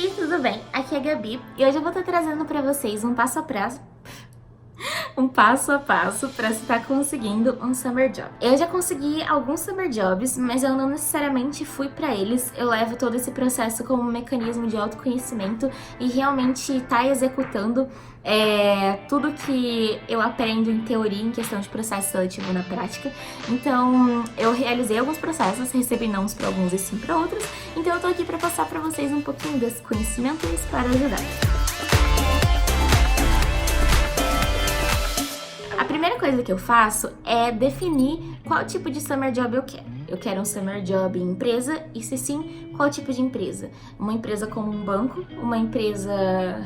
Oi, tudo bem? Aqui é a Gabi e hoje eu vou estar trazendo para vocês um passo a passo para você estar conseguindo um summer job. Eu já consegui alguns summer jobs, mas eu não necessariamente fui para eles. Eu levo todo esse processo como um mecanismo de autoconhecimento e realmente tá executando tudo que eu aprendo em teoria em questão de processo seletivo na prática. Então, eu realizei alguns processos, recebi nãos para alguns e sim para outros. Então, eu tô aqui para passar para vocês um pouquinho desse conhecimento e espero ajudar. A primeira coisa que eu faço é definir qual tipo de summer job eu quero. Eu quero um summer job em empresa e, se sim, qual tipo de empresa? Uma empresa como um banco, uma empresa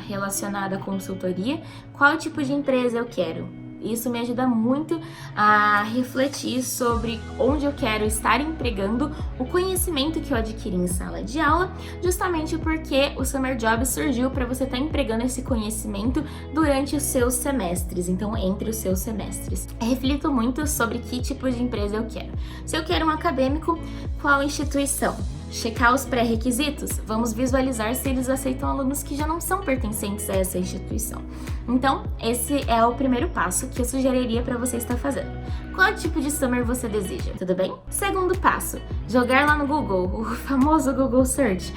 relacionada à consultoria, qual tipo de empresa eu quero? Isso me ajuda muito a refletir sobre onde eu quero estar empregando o conhecimento que eu adquiri em sala de aula, justamente porque o Summer Job surgiu para você estar empregando esse conhecimento durante os seus semestres, então entre os seus semestres. Reflito muito sobre que tipo de empresa eu quero. Se eu quero um acadêmico, qual instituição? Checar os pré-requisitos, vamos visualizar se eles aceitam alunos que já não são pertencentes a essa instituição. Então, esse é o primeiro passo que eu sugeriria para você estar fazendo. Qual tipo de summer você deseja? Tudo bem? Segundo passo, jogar lá no Google, o famoso Google Search,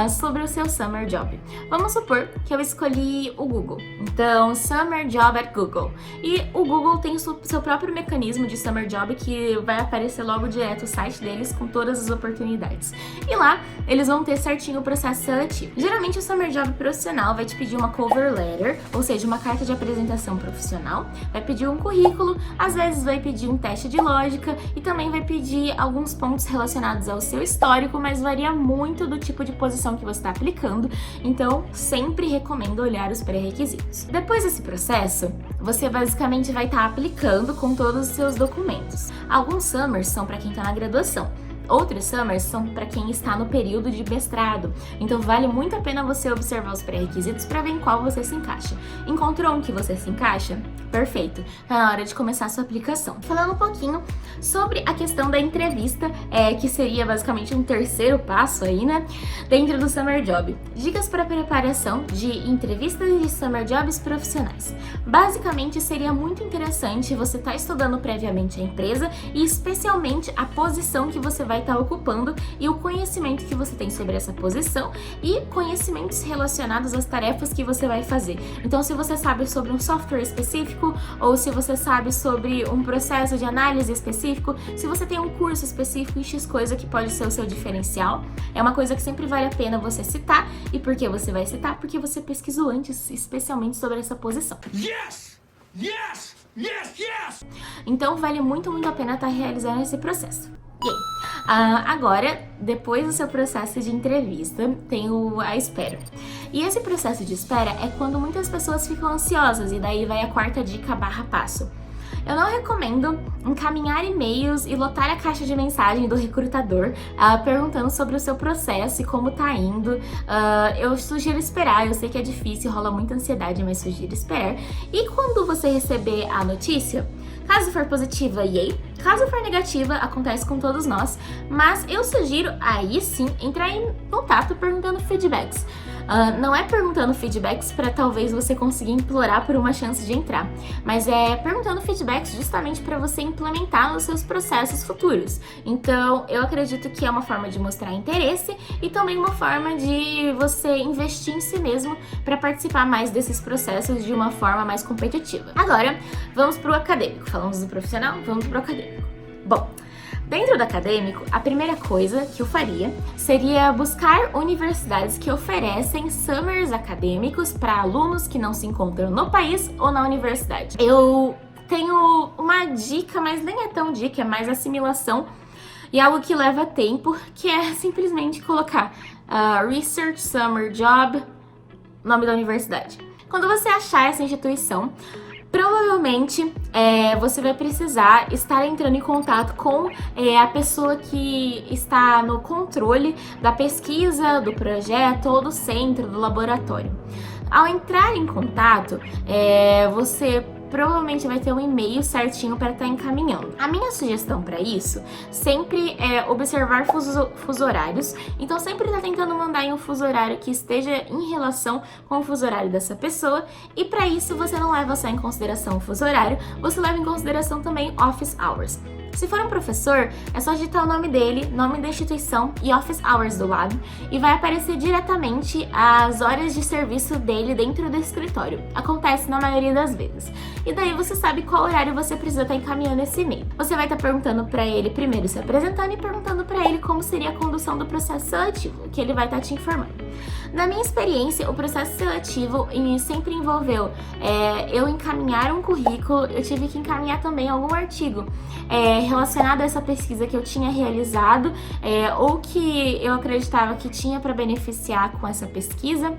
sobre o seu summer job. Vamos supor que eu escolhi o Google. Então, Summer Job at Google. E o Google tem o seu próprio mecanismo de summer job que vai aparecer logo direto o site deles com todas as oportunidades. E lá, eles vão ter certinho o processo seletivo. Geralmente, o Summer Job profissional vai te pedir uma cover letter, ou seja, uma carta de apresentação profissional, vai pedir um currículo, às vezes vai pedir um teste de lógica e também vai pedir alguns pontos relacionados ao seu histórico, mas varia muito do tipo de posição que você está aplicando, então sempre recomendo olhar os pré-requisitos. Depois desse processo, você basicamente vai estar aplicando com todos os seus documentos. Alguns summers são para quem está na graduação. Outros summers são para quem está no período de mestrado, então vale muito a pena você observar os pré-requisitos para ver em qual você se encaixa. Encontrou um que você se encaixa? Perfeito! Tá na hora de começar a sua aplicação. Falando um pouquinho sobre a questão da entrevista, que seria basicamente um terceiro passo aí, né, dentro do Summer Job. Dicas para preparação de entrevistas de Summer Jobs profissionais. Basicamente, seria muito interessante você estar estudando previamente a empresa e especialmente a posição que você vai estar ocupando e o conhecimento que você tem sobre essa posição e conhecimentos relacionados às tarefas que você vai fazer. Então, se você sabe sobre um software específico ou se você sabe sobre um processo de análise específico, se você tem um curso específico em X coisa que pode ser o seu diferencial, é uma coisa que sempre vale a pena você citar. E por que você vai citar? Porque você pesquisou antes, especialmente sobre essa posição. Yes! Yes! Yes! Yes! Então, vale muito a pena estar realizando esse processo. E aí? Agora, depois do seu processo de entrevista, tem a espera. E esse processo de espera é quando muitas pessoas ficam ansiosas, e daí vai a quarta dica / passo. Eu não recomendo encaminhar e-mails e lotar a caixa de mensagem do recrutador perguntando sobre o seu processo e como tá indo. Eu sugiro esperar, eu sei que é difícil, rola muita ansiedade, mas sugiro esperar. E quando você receber a notícia, caso for positiva, yay! Caso for negativa, acontece com todos nós, mas eu sugiro aí sim entrar em contato perguntando feedbacks. Não é perguntando feedbacks para talvez você conseguir implorar por uma chance de entrar, mas é perguntando feedbacks justamente para você implementar nos seus processos futuros. Então, eu acredito que é uma forma de mostrar interesse e também uma forma de você investir em si mesmo para participar mais desses processos de uma forma mais competitiva. Agora, vamos para o acadêmico. Falamos do profissional, vamos para o acadêmico. Bom, dentro do acadêmico, a primeira coisa que eu faria seria buscar universidades que oferecem summers acadêmicos para alunos que não se encontram no país ou na universidade. Eu tenho uma dica, mas nem é tão dica, é mais assimilação e algo que leva tempo, que é simplesmente colocar Research Summer Job, nome da universidade. Quando você achar essa instituição, provavelmente você vai precisar estar entrando em contato com a pessoa que está no controle da pesquisa, do projeto ou do centro, do laboratório. Ao entrar em contato, você provavelmente vai ter um e-mail certinho para estar encaminhando. A minha sugestão para isso sempre é observar fuso horários, então sempre tá tentando mandar em um fuso horário que esteja em relação com o fuso horário dessa pessoa, e para isso você não leva só em consideração o fuso horário, você leva em consideração também office hours. Se for um professor, é só digitar o nome dele, nome da instituição e office hours do lado, e vai aparecer diretamente as horas de serviço dele dentro do escritório. Acontece na maioria das vezes. E daí você sabe qual horário você precisa estar encaminhando esse e-mail. Você vai estar perguntando para ele, primeiro se apresentando, e perguntando para ele como seria a condução do processo seletivo, que ele vai estar te informando. Na minha experiência, o processo seletivo sempre envolveu eu encaminhar um currículo, eu tive que encaminhar também algum artigo relacionado a essa pesquisa que eu tinha realizado ou que eu acreditava que tinha para beneficiar com essa pesquisa.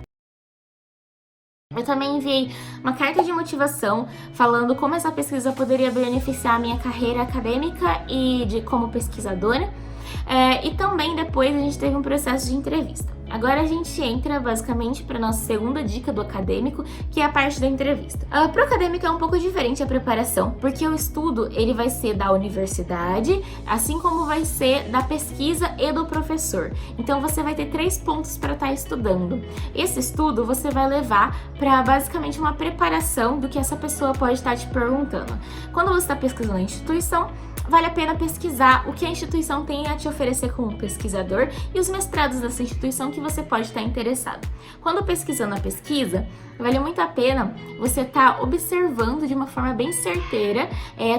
Eu também enviei uma carta de motivação falando como essa pesquisa poderia beneficiar a minha carreira acadêmica e como pesquisadora. E também depois a gente teve um processo de entrevista. Agora a gente entra basicamente para nossa segunda dica do acadêmico, que é a parte da entrevista. Para o acadêmico é um pouco diferente a preparação, porque o estudo ele vai ser da universidade, assim como vai ser da pesquisa e do professor. Então você vai ter 3 pontos para estar estudando. Esse estudo você vai levar para basicamente uma preparação do que essa pessoa pode estar te perguntando. Quando você está pesquisando a instituição, vale a pena pesquisar o que a instituição tem a te oferecer como pesquisador e os mestrados dessa instituição que você pode estar interessado. Quando pesquisando a pesquisa, vale muito a pena você estar observando de uma forma bem certeira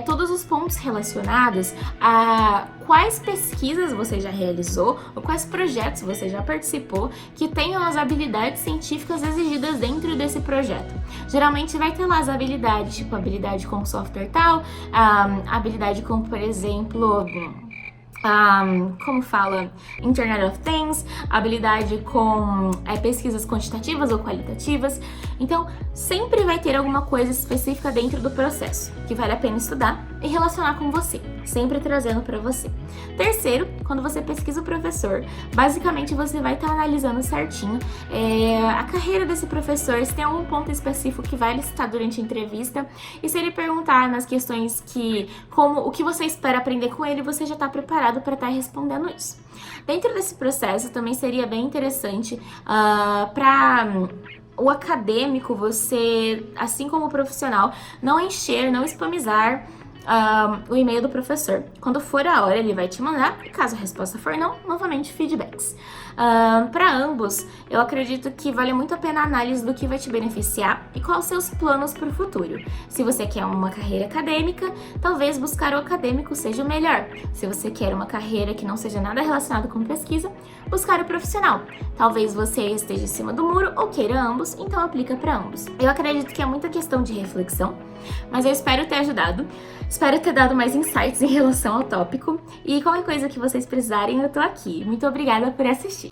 todos os pontos relacionados a quais pesquisas você já realizou ou quais projetos você já participou que tenham as habilidades científicas exigidas dentro desse projeto. Geralmente vai ter lá as habilidades, tipo habilidade com software tal, habilidade com, por exemplo, Internet of Things, habilidade com pesquisas quantitativas ou qualitativas. Então, sempre vai ter alguma coisa específica dentro do processo que vale a pena estudar e relacionar com você, sempre trazendo para você. Terceiro, quando você pesquisa o professor, basicamente você vai estar analisando certinho a carreira desse professor, se tem algum ponto específico que vai listar durante a entrevista, e se ele perguntar nas questões o que você espera aprender com ele, você já está preparado para estar respondendo isso. Dentro desse processo também seria bem interessante para o acadêmico, você, assim como o profissional, não spamizar o e-mail do professor. Quando for a hora, ele vai te mandar, e caso a resposta for não, novamente feedbacks. Para ambos, eu acredito que vale muito a pena a análise do que vai te beneficiar e quais os seus planos para o futuro. Se você quer uma carreira acadêmica, talvez buscar o acadêmico seja o melhor. Se você quer uma carreira que não seja nada relacionada com pesquisa, buscar o profissional. Talvez você esteja em cima do muro ou queira ambos, então aplica para ambos. Eu acredito que é muita questão de reflexão, mas eu espero ter ajudado. Espero ter dado mais insights em relação ao tópico, e qualquer coisa que vocês precisarem, eu tô aqui. Muito obrigada por assistir.